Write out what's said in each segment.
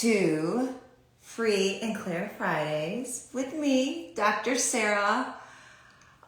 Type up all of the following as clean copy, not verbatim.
to Free and Clear Fridays with me, Dr. Sarah.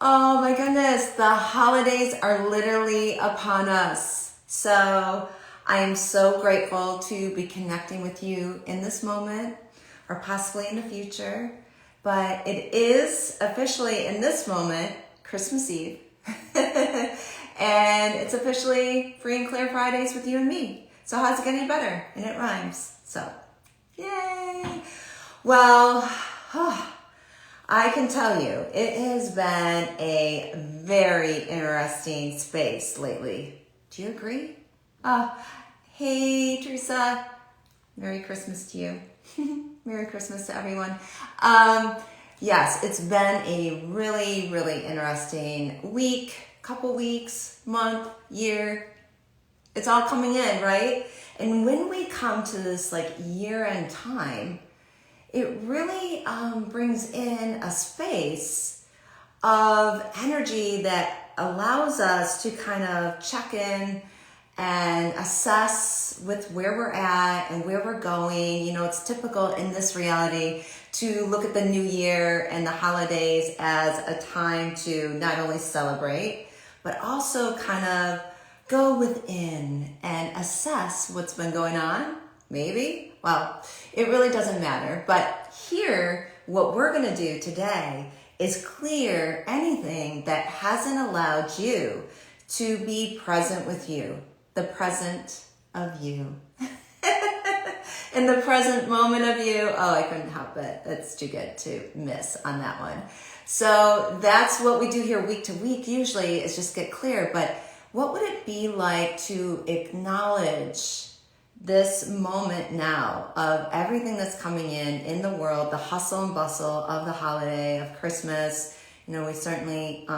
Oh my goodness, the holidays are literally upon us. So I am so grateful to be connecting with you in this moment or possibly in the future. But it is officially in this moment, Christmas Eve. And it's officially Free and Clear Fridays with you and me. So how's it getting better? And it rhymes. So, yay. Well, I can tell you, it has been a very interesting space lately. Do you agree? Hey, Teresa. Merry Christmas to you. Merry Christmas to everyone. Yes, it's been a really, really interesting week, couple weeks, month, year. It's all coming in, right? And when we come to this like year-end time, it really brings in a space of energy that allows us to kind of check in and assess with where we're at and where we're going. You know, it's typical in this reality to look at the new year and the holidays as a time to not only celebrate, but also kind of go within and assess what's been going on. Maybe, well, it really doesn't matter. But here, what we're gonna do today is clear anything that hasn't allowed you to be present with you, the present of you. In the present moment of you, oh, I couldn't help it. It's too good to miss on that one. So that's what we do here week to week usually, is just get clear. But what would it be like to acknowledge this moment now of everything that's coming in the world, the hustle and bustle of the holiday, of Christmas? You know, we certainly,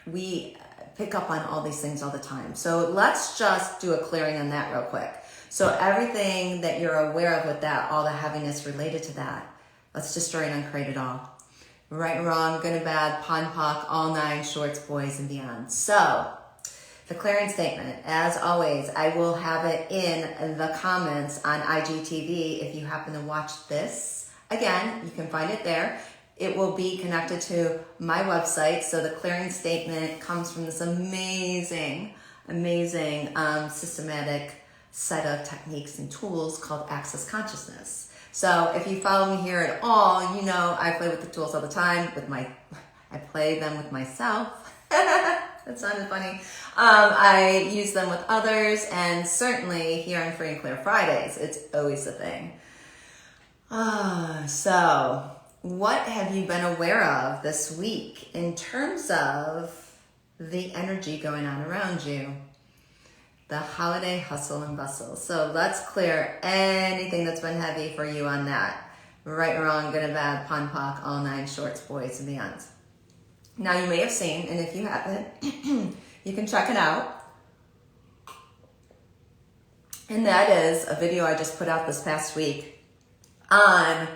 we pick up on all these things all the time. So let's just do a clearing on that real quick. So everything that you're aware of with that, all the heaviness related to that, let's destroy and uncreate it all. Right and wrong, good and bad, pon pock, all nine, shorts, boys, and beyond. So the clearing statement, as always, I will have it in the comments on IGTV. If you happen to watch this, again, you can find it there. It will be connected to my website. So the clearing statement comes from this amazing systematic set of techniques and tools called Access Consciousness. So if you follow me here at all, you know I play with the tools all the time. I play them with myself. That sounded funny. I use them with others, and certainly here on Free and Clear Fridays, it's always a thing. So what have you been aware of this week in terms of the energy going on around you? The holiday hustle and bustle. So let's clear anything that's been heavy for you on that. Right and wrong, good and bad, pon pock, all nine, shorts, boys, and beyonds. Now you may have seen, and if you haven't, you can check it out. And that is a video I just put out this past week on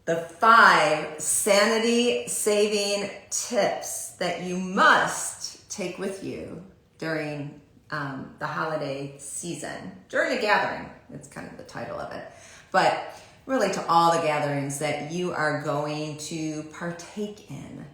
the 5 sanity-saving tips that you must take with you during the holiday season, during a gathering. It's kind of the title of it. But really to all the gatherings that you are going to partake in.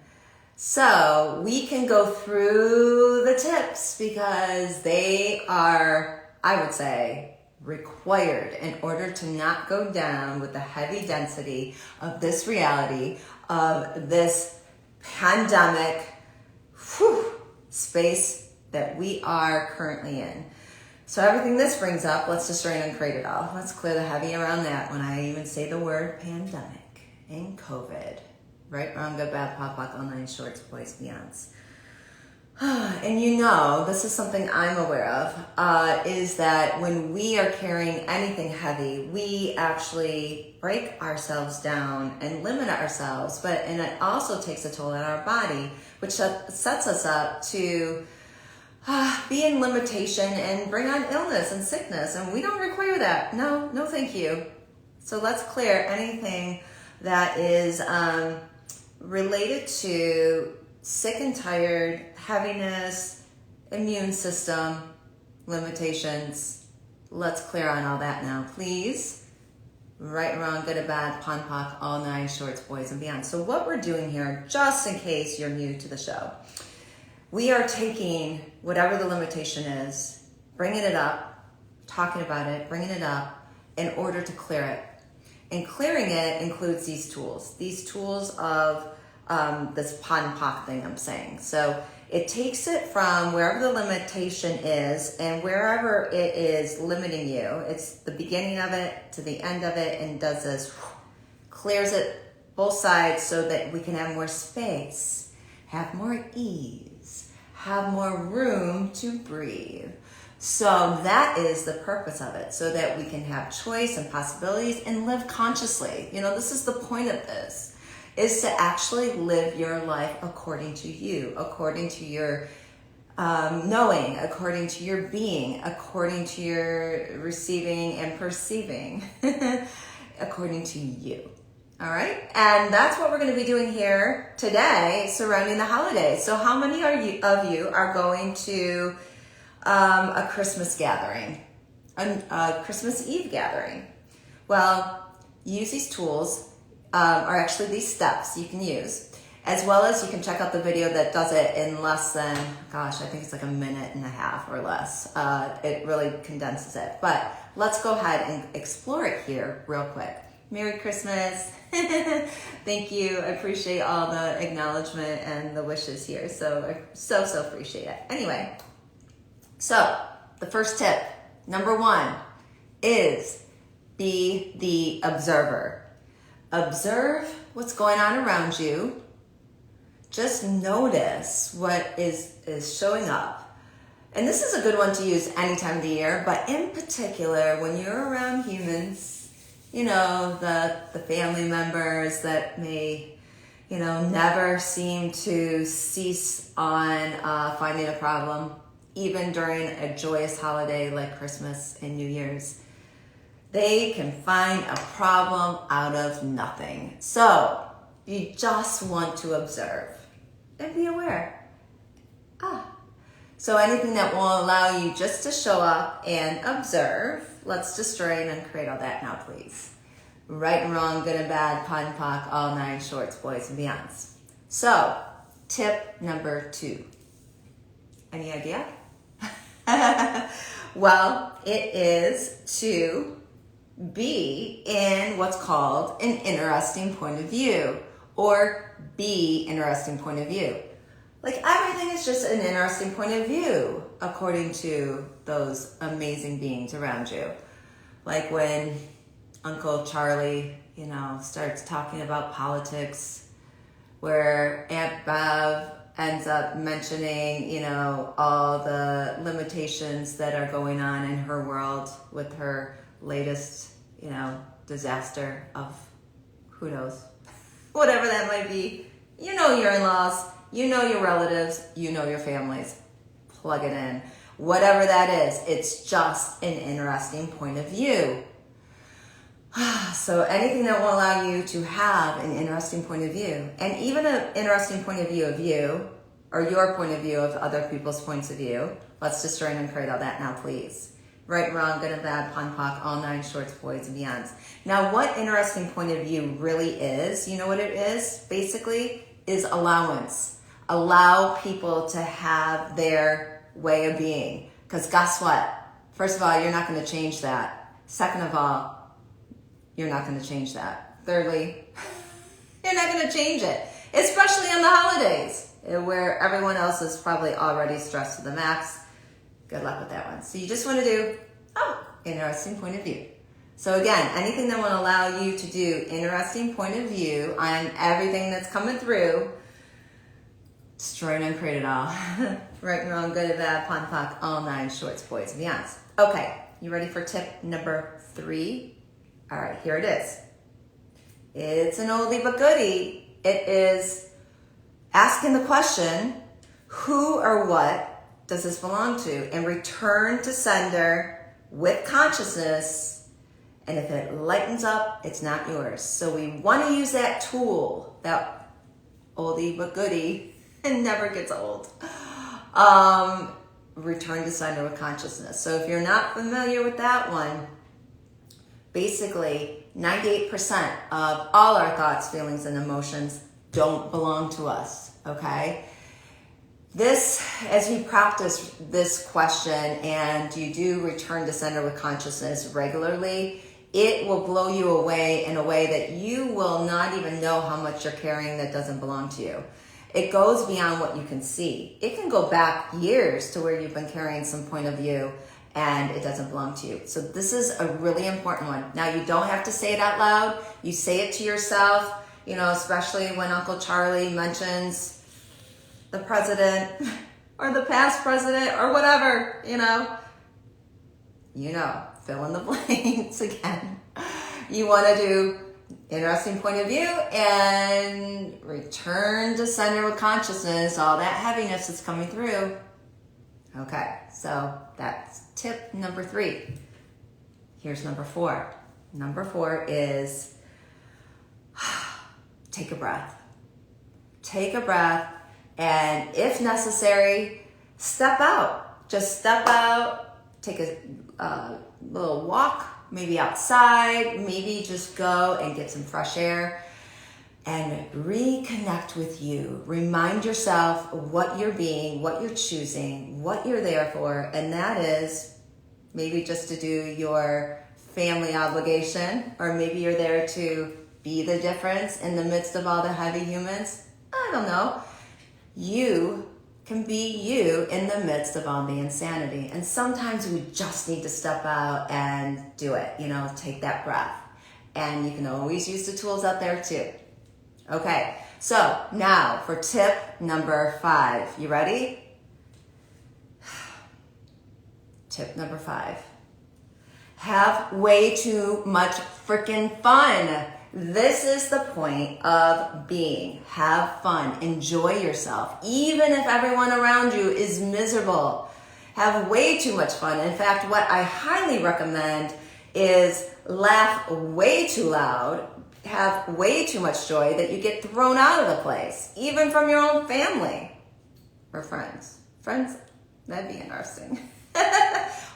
So we can go through the tips because they are, I would say, required in order to not go down with the heavy density of this reality, of this pandemic space that we are currently in. So everything this brings up, let's destroy and uncreate it all. Let's clear the heavy around that when I even say the word pandemic and COVID. Right, wrong, good, bad, pop, pock, all nine, shorts, boys, beyonds. And you know, this is something I'm aware of, is that when we are carrying anything heavy, we actually break ourselves down and limit ourselves, and it also takes a toll on our body, which sets us up to be in limitation and bring on illness and sickness, and we don't require that. No thank you. So let's clear anything that is related to sick and tired, heaviness, immune system, limitations. Let's clear on all that now, please. right and wrong, good and bad, pon poc, all nine shorts, boys and beyond. So what we're doing here, just in case you're new to the show, we are taking whatever the limitation is, bringing it up, talking about it, bringing it up in order to clear it. And clearing it includes these tools of this pon poc thing I'm saying. So it takes it from wherever the limitation is and wherever it is limiting you. It's the beginning of it to the end of it, and does this, clears it both sides so that we can have more space, have more ease, have more room to breathe. So that is the purpose of it, so that we can have choice and possibilities and live consciously. You know, this is the point of this, is to actually live your life according to you, according to your knowing, according to your being, according to your receiving and perceiving, according to you. All right, and that's what we're going to be doing here today surrounding the holidays. So how many of you are going to a Christmas gathering, a Christmas Eve gathering? Well, use these tools, or actually these steps you can use, as well as you can check out the video that does it in less than, gosh, I think it's like a minute and a half or less. It really condenses it, but let's go ahead and explore it here real quick. Merry Christmas. Thank you. I appreciate all the acknowledgement and the wishes here. So I so appreciate it. Anyway, so the first tip, number 1, is be the observer. Observe what's going on around you. Just notice what is showing up. And this is a good one to use any time of the year, but in particular, when you're around humans, you know, the family members that may, you know, never seem to cease on finding a problem, even during a joyous holiday like Christmas and New Year's. They can find a problem out of nothing. So you just want to observe and be aware. So anything that will allow you just to show up and observe, let's destroy and uncreate all that now, please. Right and wrong, good and bad, pon poc, all nine shorts, boys and beyonds. So tip number 2. Any idea? Well, it is to be in what's called an interesting point of view, or be interesting point of view. Like everything is just an interesting point of view according to those amazing beings around you. Like when Uncle Charlie, you know, starts talking about politics, where Aunt Bev ends up mentioning, you know, all the limitations that are going on in her world with her latest, you know, disaster of who knows, whatever that might be. You know your in-laws, you know your relatives, you know your families. Plug it in. Whatever that is, it's just an interesting point of view. So anything that will allow you to have an interesting point of view, and even an interesting point of view of you, or your point of view of other people's points of view. Let's destroy and uncreate all that now, please. Right, wrong, good and bad, pon poc, all nine shorts, boys and beyonds. Now, what interesting point of view really is, you know what it is? Basically, is allowance. Allow people to have their way of being. Because guess what? First of all, you're not going to change that. Second of all, you're not going to change that. Thirdly, you're not going to change it, especially on the holidays, where everyone else is probably already stressed to the max. Good luck with that one. So you just want to do, interesting point of view. So again, anything that will allow you to do interesting point of view on everything that's coming through, destroy and uncreate it all. Right and wrong, good and bad, pon poc, all nine shorts, boys and beyonds. Okay, you ready for tip number 3? All right, here it is. It's an oldie but goodie. It is asking the question, who or what does this belong to? And return to sender with consciousness. And if it lightens up, it's not yours. So we want to use that tool, that oldie but goodie, and never gets old. Return to sender with consciousness. So if you're not familiar with that one, basically, 98% of all our thoughts, feelings, and emotions don't belong to us, okay? This, as you practice this question and you do return to center with consciousness regularly, it will blow you away in a way that you will not even know how much you're carrying that doesn't belong to you. It goes beyond what you can see. It can go back years to where you've been carrying some point of view and it doesn't belong to you. So this is a really important one. Now, you don't have to say it out loud. You say it to yourself, you know, especially when Uncle Charlie mentions the president or the past president or whatever, you know, fill in the blanks again. You want to do interesting point of view and return to center with consciousness, all that heaviness that's coming through. Okay, so that's tip number 3. Here's number 4. Number 4 is take a breath. Take a breath, and if necessary, step out. Just step out, take a little walk, maybe outside, maybe just go and get some fresh air and reconnect with you. Remind yourself what you're being, what you're choosing, what you're there for, and that is maybe just to do your family obligation, or maybe you're there to be the difference in the midst of all the heavy humans. I don't know. You can be you in the midst of all the insanity. And sometimes we just need to step out and do it, take that breath. And you can always use the tools out there too. Okay, so now for tip number 5. You ready? Tip number 5. Have way too much freaking fun. This is the point of being. Have fun. Enjoy yourself. Even if everyone around you is miserable. Have way too much fun. In fact, what I highly recommend is laugh way too loud. Have way too much joy that you get thrown out of the place. Even from your own family. Or friends. Friends, that'd be interesting.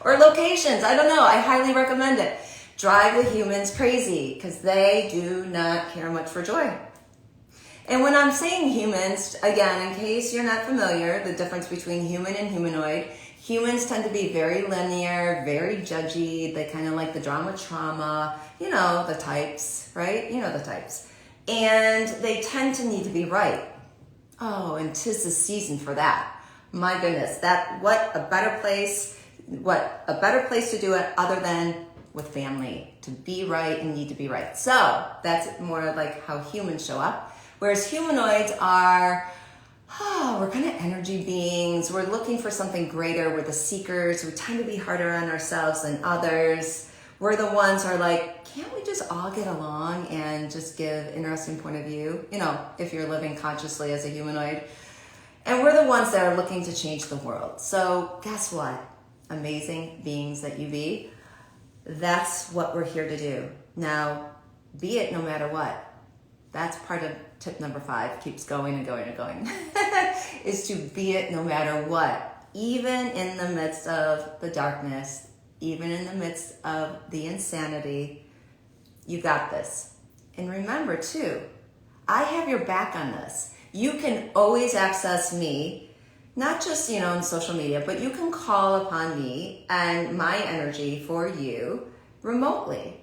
Or locations. I don't know. I highly recommend it. Drive the humans crazy because they do not care much for joy. And when I'm saying humans, again, in case you're not familiar, the difference between human and humanoid, humans tend to be very linear, very judgy. They kind of like the drama trauma, the types, right? The types. And they tend to need to be right. Oh, and 'tis the season for that. My goodness, what a better place to do it other than with family, to be right and need to be right. So that's more like how humans show up. Whereas humanoids are, we're kind of energy beings. We're looking for something greater. We're the seekers. We tend to be harder on ourselves than others. We're the ones who are like, can't we just all get along and just give interesting point of view? If you're living consciously as a humanoid. And we're the ones that are looking to change the world. So guess what? Amazing beings that you be. That's what we're here to do. Now, be it no matter what. That's part of tip number 5. Keeps going and going and going. Is to be it no matter what. Even in the midst of the darkness, even in the midst of the insanity, you got this. And remember too, I have your back on this. You can always access me, not just, in social media, but you can call upon me and my energy for you remotely.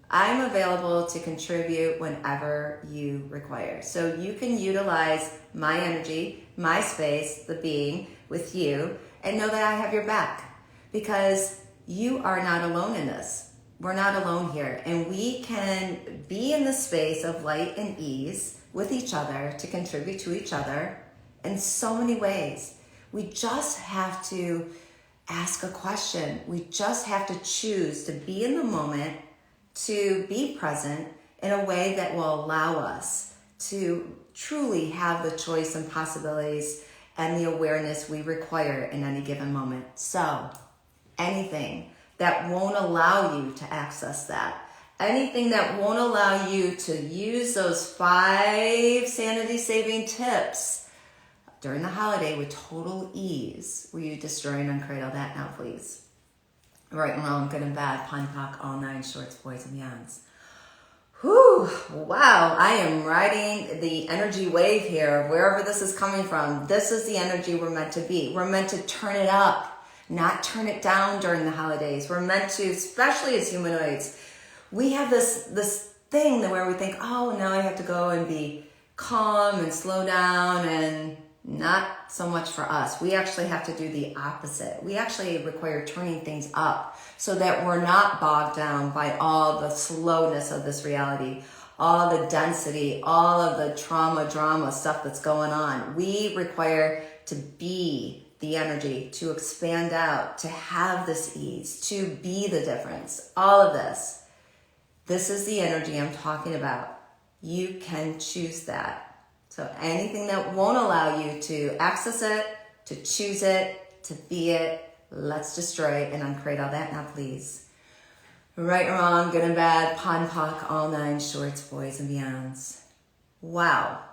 I'm available to contribute whenever you require. So you can utilize my energy, my space, the being with you, and know that I have your back because you are not alone in this. We're not alone here. And we can be in the space of light and ease with each other to contribute to each other in so many ways. We just have to ask a question. We just have to choose to be in the moment, to be present in a way that will allow us to truly have the choice and possibilities and the awareness we require in any given moment. So anything that won't allow you to access that, anything that won't allow you to use those 5 sanity-saving tips during the holiday with total ease, will you destroy and uncradle that now, please? Right and wrong, good and bad, pun, pock, all 9 shorts, boys and beyonds. Whew, wow, I am riding the energy wave here, wherever this is coming from. This is the energy we're meant to be. We're meant to turn it up, not turn it down during the holidays. We're meant to, especially as humanoids, we have this thing where we think, oh, now I have to go and be calm and slow down, and not so much for us. We actually have to do the opposite. We actually require turning things up so that we're not bogged down by all the slowness of this reality, all the density, all of the trauma, drama stuff that's going on. We require to be the energy, to expand out, to have this ease, to be the difference, all of this. This is the energy I'm talking about. You can choose that. So anything that won't allow you to access it, to choose it, to be it, let's destroy it and uncreate all that now, please. Right or wrong, good and bad, POD POC, all nine shorts, boys and beyonds. Wow.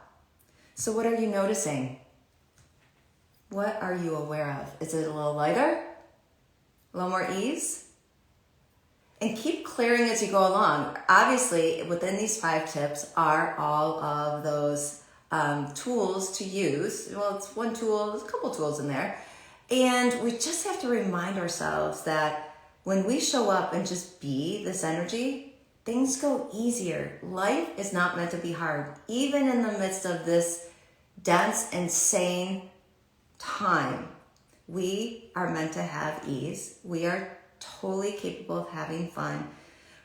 So what are you noticing? What are you aware of? Is it a little lighter? A little more ease? And keep clearing as you go along. Obviously, within these 5 tips are all of those tools to use. Well, it's one tool, there's a couple tools in there. And we just have to remind ourselves that when we show up and just be this energy, things go easier. Life is not meant to be hard. Even in the midst of this dense, insane time, we are meant to have ease. We are totally capable of having fun.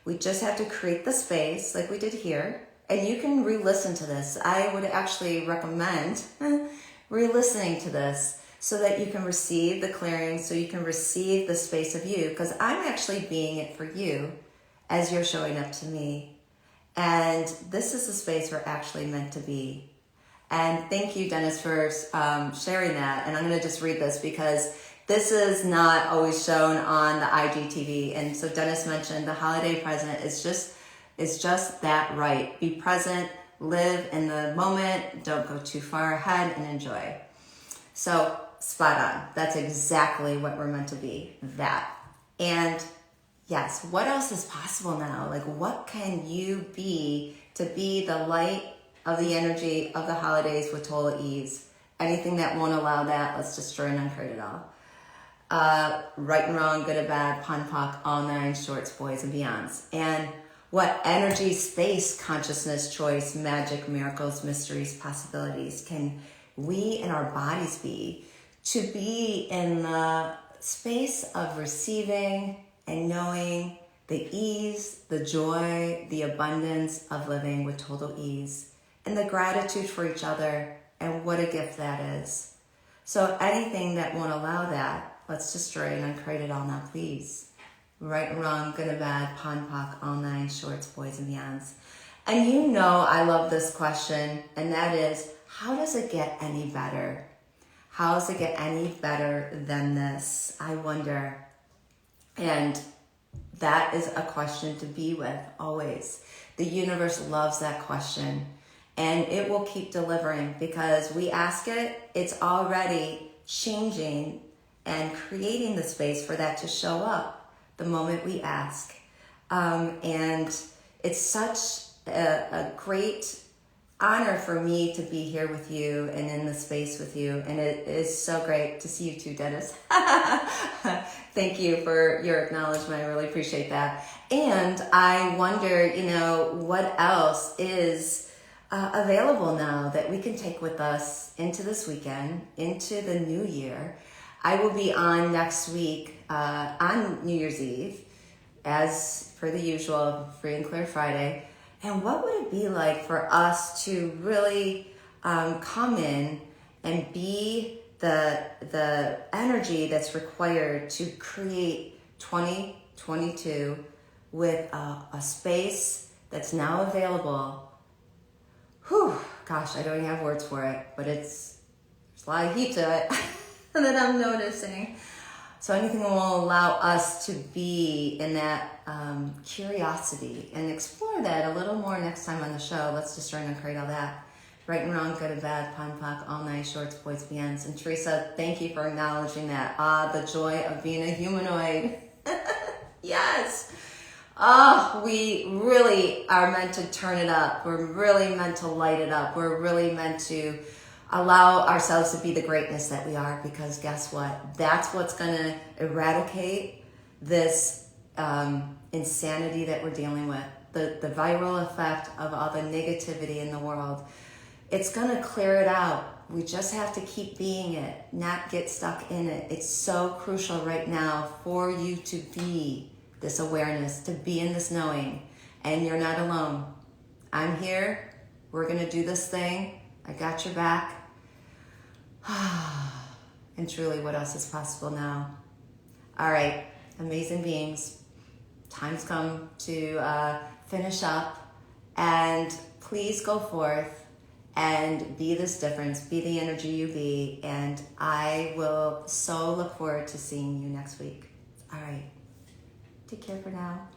We just have to create the space like we did here. And you can re-listen to this. I would actually recommend re-listening to this so that you can receive the clearing, so you can receive the space of you, because I'm actually being it for you as you're showing up to me. And this is the space we're actually meant to be. And thank you, Dennis, for sharing that. And I'm going to just read this because this is not always shown on the IGTV. And so Dennis mentioned the holiday present is just that right. Be present, live in the moment, don't go too far ahead, and enjoy. So spot on. That's exactly what we're meant to be, that. And yes, what else is possible now? Like, what can you be to be the light of the energy of the holidays with total ease? Anything that won't allow that, let's destroy and uncreate it all. Right and wrong, good and bad, POD POC, all nine shorts, boys and beyonds. And what energy, space, consciousness, choice, magic, miracles, mysteries, possibilities can we and our bodies be to be in the space of receiving and knowing the ease, the joy, the abundance of living with total ease, and the gratitude for each other, and what a gift that is. So anything that won't allow that, let's destroy and uncreate it all now, please. Right and wrong, good and bad, POD POC, all nine shorts, boys and beyonds. And you know I love this question, and that is, how does it get any better? How does it get any better than this? I wonder. And that is a question to be with, always. The universe loves that question, and it will keep delivering because we ask it, it's already changing and creating the space for that to show up the moment we ask. And it's such a great honor for me to be here with you and in the space with you. And it is so great to see you too, Dennis. Thank you for your acknowledgement. I really appreciate that. And I wonder, what else is available now that we can take with us into this weekend, into the new year. I will be on next week on New Year's Eve, as per the usual, Free and Clear Friday. And what would it be like for us to really come in and be the energy that's required to create 2022 with a space that's now available. Whew, gosh, I don't even have words for it, but there's a lot of heat to it that I'm noticing. So anything that will allow us to be in that curiosity and explore that a little more next time on the show. Let's just try and create all that. Right and wrong, good and bad, POD POC, all nine shorts, boys, beyonds. And Teresa, thank you for acknowledging that. The joy of being a humanoid. Yes. Oh, we really are meant to turn it up. We're really meant to light it up. We're really meant to allow ourselves to be the greatness that we are, because guess what? That's what's going to eradicate this insanity that we're dealing with. The viral effect of all the negativity in the world. It's going to clear it out. We just have to keep being it, not get stuck in it. It's so crucial right now for you to be this awareness, to be in this knowing, and you're not alone. I'm here. We're going to do this thing. I got your back. And truly, what else is possible now? All right, amazing beings. Time's come to finish up, and please go forth and be this difference, be the energy you be, and I will so look forward to seeing you next week. All right, take care for now.